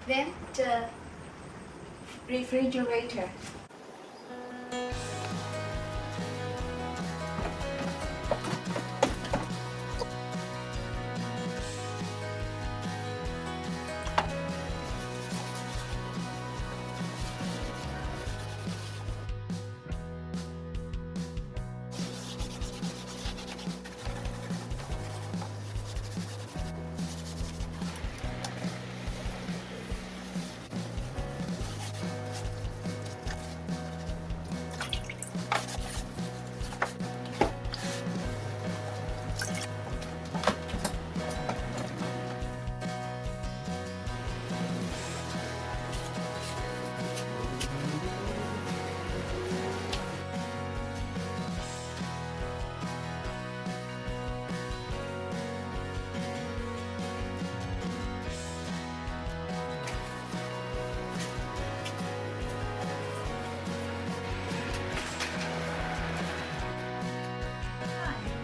Then the refrigerator.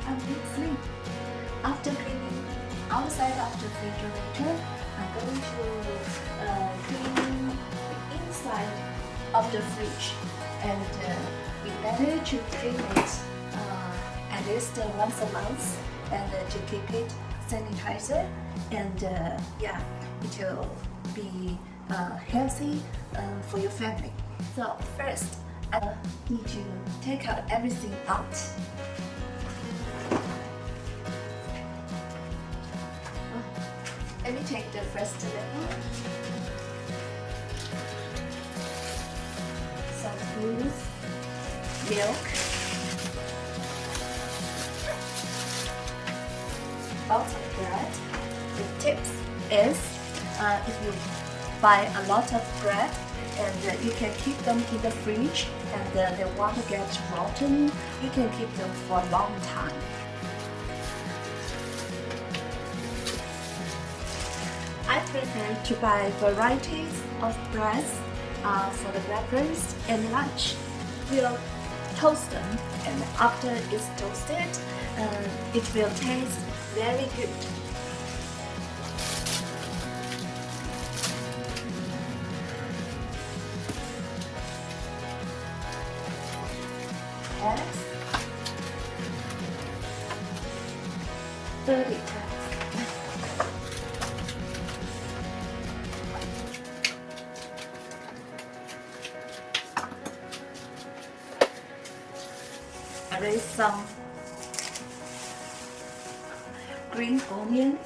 I'm deep sleep. After cleaning outside of the refrigerator, I'm going to clean the inside of the fridge, and we better to clean it at least once a month, and to keep it sanitizer, and yeah, it will be healthy for your family. So first, I need to take out everything out. Let me take the first level. Some fruits, milk, lots of bread. The tips is if you buy a lot of bread, and you can keep them in the fridge, and they won't get rotten. You can keep them for a long time. I prefer to buy varieties of breads for the breakfast and lunch. We'll toast them, and after it's toasted, it will taste very good. Eggs, 30 times. There is some green onion